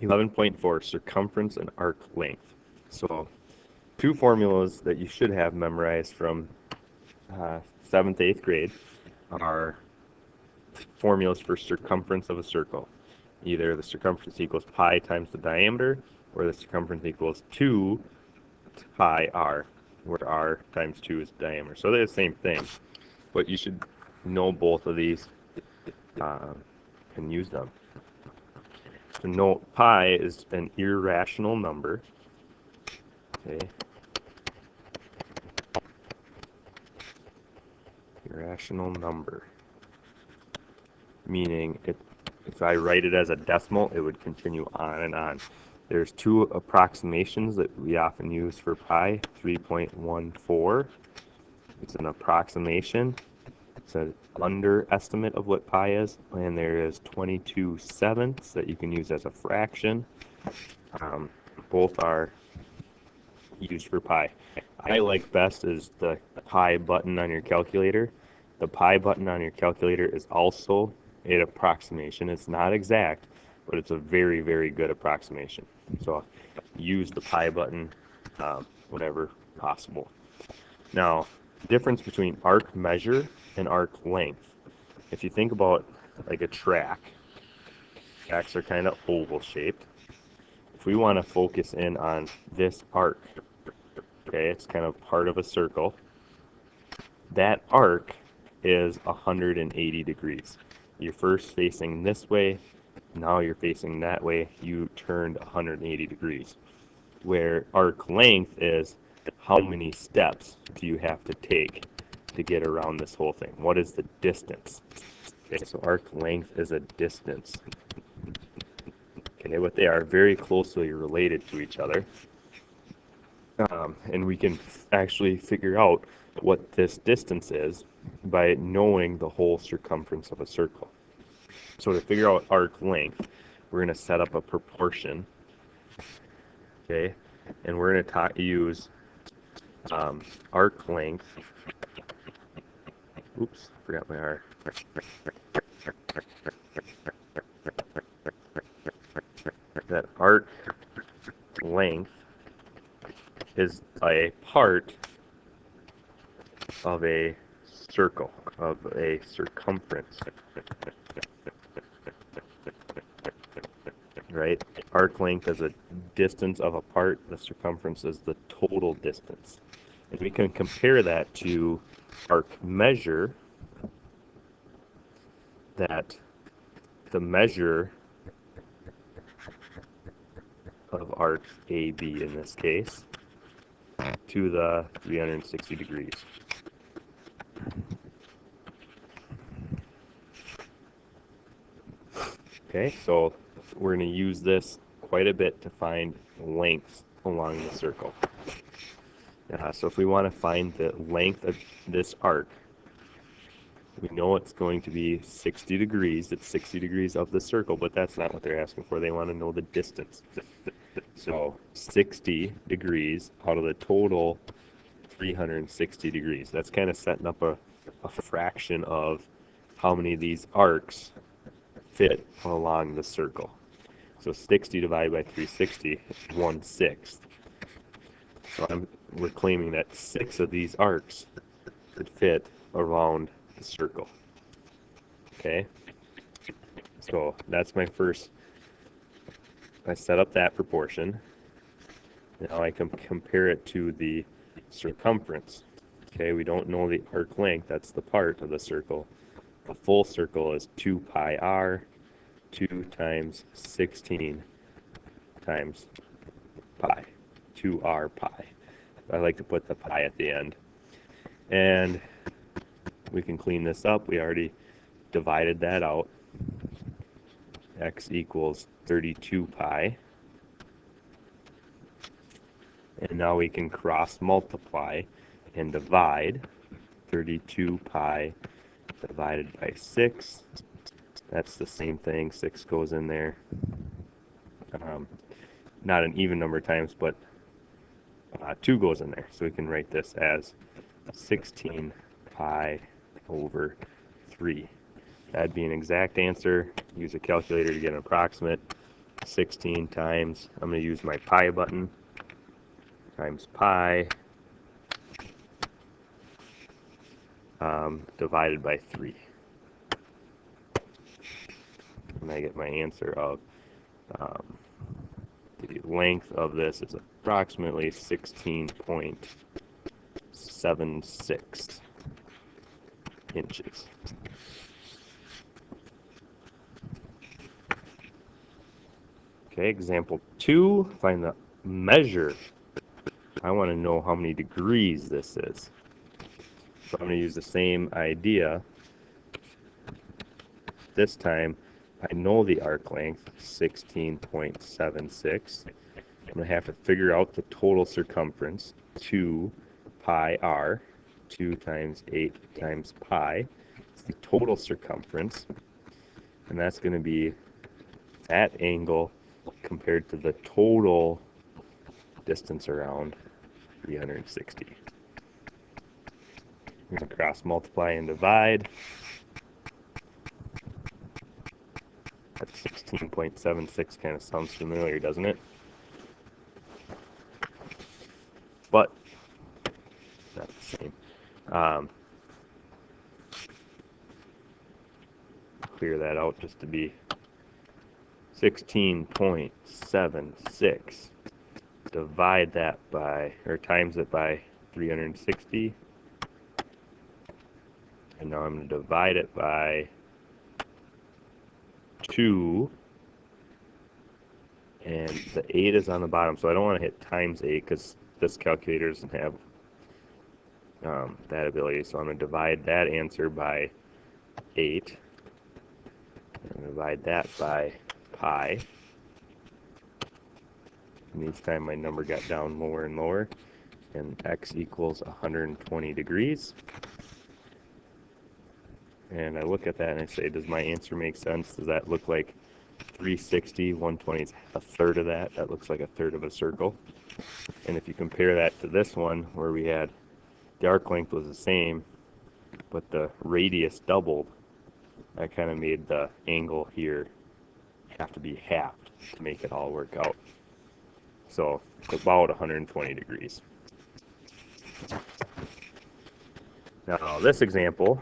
11.4, circumference and arc length. So two formulas that you should have memorized from 7th, 8th grade are formulas for circumference of a circle. Either the circumference equals pi times the diameter, or the circumference equals 2 pi r, where r times 2 is the diameter. So they're the same thing, but you should know both of these and use them. So note pi is an irrational number. Okay. Irrational number. Meaning if I write it as a decimal, it would continue on and on. There's two approximations that we often use for pi. 3.14. It's an approximation. It's an underestimate of what pi is. And there is 22/7 that you can use as a fraction. Both are used for pi. I like best is the pi button on your calculator. The pi button on your calculator is also an approximation. It's not exact, but it's a very, very good approximation. So use the pi button whenever possible. Now, difference between arc measure and arc length. If you think about like a track, tracks are kind of oval shaped. If we want to focus in on this arc, okay, it's kind of part of a circle. That arc is 180 degrees. You're first facing this way, now you're facing that way, you turned 180 degrees. Where arc length is how many steps do you have to take to get around this whole thing? What is the distance? Okay, so arc length is a distance. Okay, but they are very closely related to each other. And we can actually figure out what this distance is by knowing the whole circumference of a circle. So to figure out arc length, we're going to set up a proportion, okay, and we're going to use arc length. Oops, forgot my R. That arc length is a part of a circle, of a circumference. Right? Arc length is a distance of a part, the circumference is the total distance. And we can compare that to arc measure, that the measure of arc AB in this case to the 360 degrees. Okay, so we're going to use this quite a bit to find lengths along the circle. So if we want to find the length of this arc, we know it's going to be 60 degrees. It's 60 degrees of the circle, but that's not what they're asking for. They want to know the distance. So 60 degrees out of the total 360 degrees. That's kind of setting up a fraction of how many of these arcs fit along the circle. So 60 divided by 360 is 1/6. So we're claiming that 6 of these arcs could fit around the circle. Okay? So that's my first. I set up that proportion. Now I can compare it to the circumference. Okay, we don't know the arc length. That's the part of the circle. A full circle is 2 pi r, 2 times 16 times pi, 2r pi. I like to put the pi at the end. And we can clean this up. We already divided that out. X equals 32 pi. And now we can cross multiply and divide. 32 pi divided by 6. That's the same thing. 6 goes in there. Not an even number of times, but 2 goes in there. So we can write this as 16 pi over 3. That'd be an exact answer. Use a calculator to get an approximate. 16 times, I'm going to use my pi button, times pi divided by 3. And I get my answer of the length of this is approximately 16.76 inches. Okay, example 2, find the measure. I want to know how many degrees this is. So I'm going to use the same idea. This time, I know the arc length, 16.76. I'm going to have to figure out the total circumference, 2 pi r, 2 times 8 times pi. It's the total circumference, and that's going to be that angle compared to the total distance around 360. I'm going to cross multiply and divide. That 16.76 kind of sounds familiar, doesn't it? But not the same. Clear that out just to be 16.76. Divide that by, or times it by 360. And now I'm going to divide it by 2. And the 8 is on the bottom, so I don't want to hit times 8 because this calculator doesn't have that ability. So I'm going to divide that answer by 8. And divide that by pi. And each time my number got down lower and lower. And x equals 120 degrees. And I look at that and I say, does my answer make sense? Does that look like 360? 120 is a third of that. That looks like a third of a circle. And if you compare that to this one, where we had the arc length was the same, but the radius doubled, that kind of made the angle here have to be halved to make it all work out. So about 120 degrees. Now this example,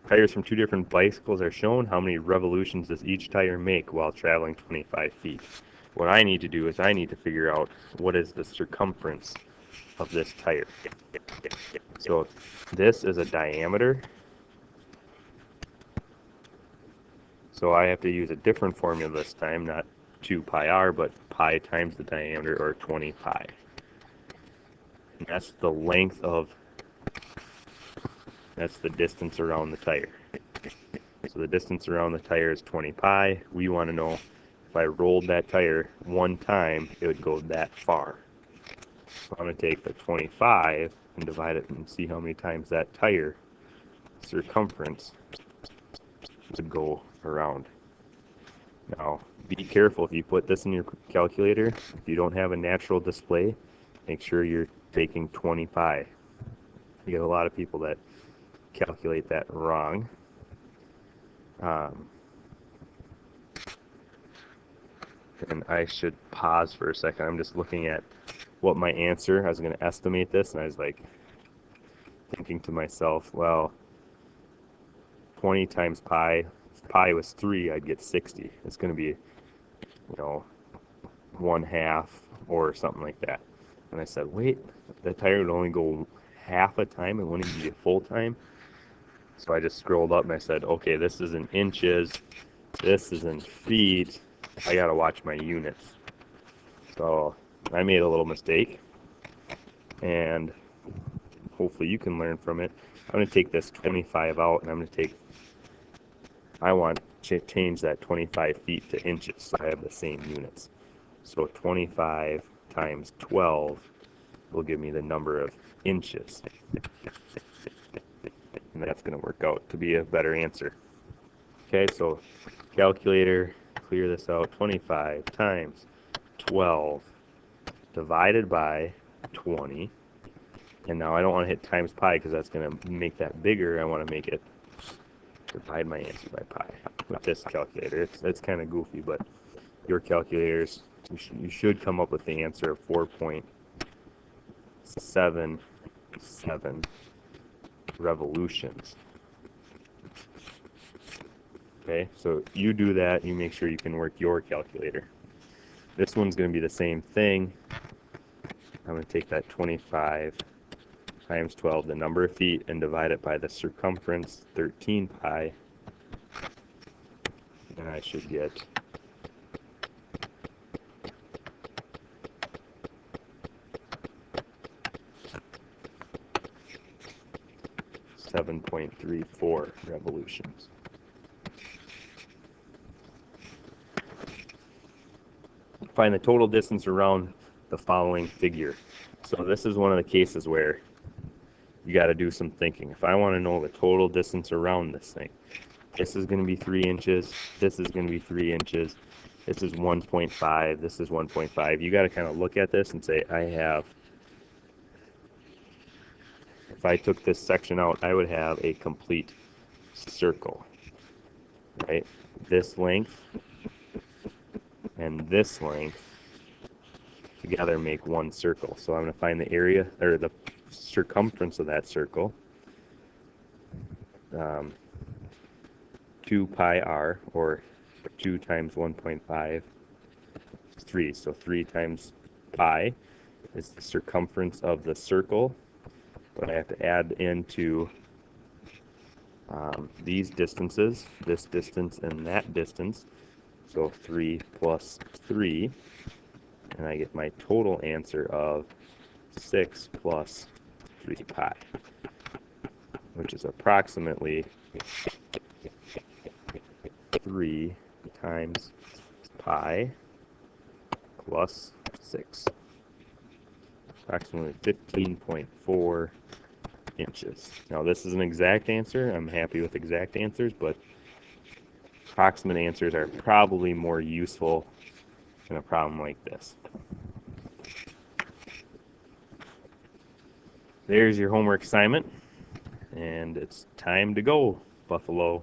tires from 2 different bicycles are shown. How many revolutions does each tire make while traveling 25 feet? What I need to do is I need to figure out what is the circumference of this tire. So this is a diameter. So I have to use a different formula this time, not 2 pi r, but pi times the diameter, or 20 pi. And that's the length of, that's the distance around the tire. So the distance around the tire is 20 pi. We want to know if I rolled that tire one time, it would go that far. So I'm going to take the 25 and divide it and see how many times that tire circumference would go around. Now, be careful if you put this in your calculator. If you don't have a natural display, make sure you're taking 20 pi. You get a lot of people that calculate that wrong. And I should pause for a second. I'm just looking at what my answer, I was going to estimate this, and I was like thinking to myself, well, 20 times pi, if pi was 3, I'd get 60. It's going to be, 1/2 or something like that. And I said, wait, the tire would only go half a time, it wouldn't even be a full time. So I just scrolled up and I said, okay, this is in inches, this is in feet, I gotta watch my units. So I made a little mistake, and hopefully you can learn from it. I'm gonna take this 25 out, and I'm gonna I want to change that 25 feet to inches, so I have the same units. So 25 times 12 will give me the number of inches. And that's going to work out to be a better answer. Okay, so calculator, clear this out. 25 times 12 divided by 20. And now I don't want to hit times pi because that's going to make that bigger. I want to make it divide my answer by pi with this calculator. It's kind of goofy, but your calculators, you should come up with the answer of 4.77 revolutions. Okay, so you do that, you make sure you can work your calculator. This one's going to be the same thing. I'm going to take that 25 times 12, the number of feet, and divide it by the circumference, 13 pi. And I should get 7.34 revolutions. Find the total distance around the following figure. So this is one of the cases where you got to do some thinking. If I want to know the total distance around this thing, this is going to be 3 inches, this is going to be 3 inches, this is 1.5, this is 1.5. You got to kind of look at this and say, if I took this section out, I would have a complete circle, right? This length and this length together make one circle. So I'm going to find the area, or the circumference of that circle, 2 pi r, or 2 times 1.5 is 3. So 3 times pi is the circumference of the circle, but I have to add into these distances, this distance and that distance. So 3 plus 3, and I get my total answer of 6 plus 3 pi, which is approximately 3 times pi plus 6, approximately 15.4 inches. Now this is an exact answer. I'm happy with exact answers, but approximate answers are probably more useful in a problem like this. There's your homework assignment, and it's time to go, Buffalo.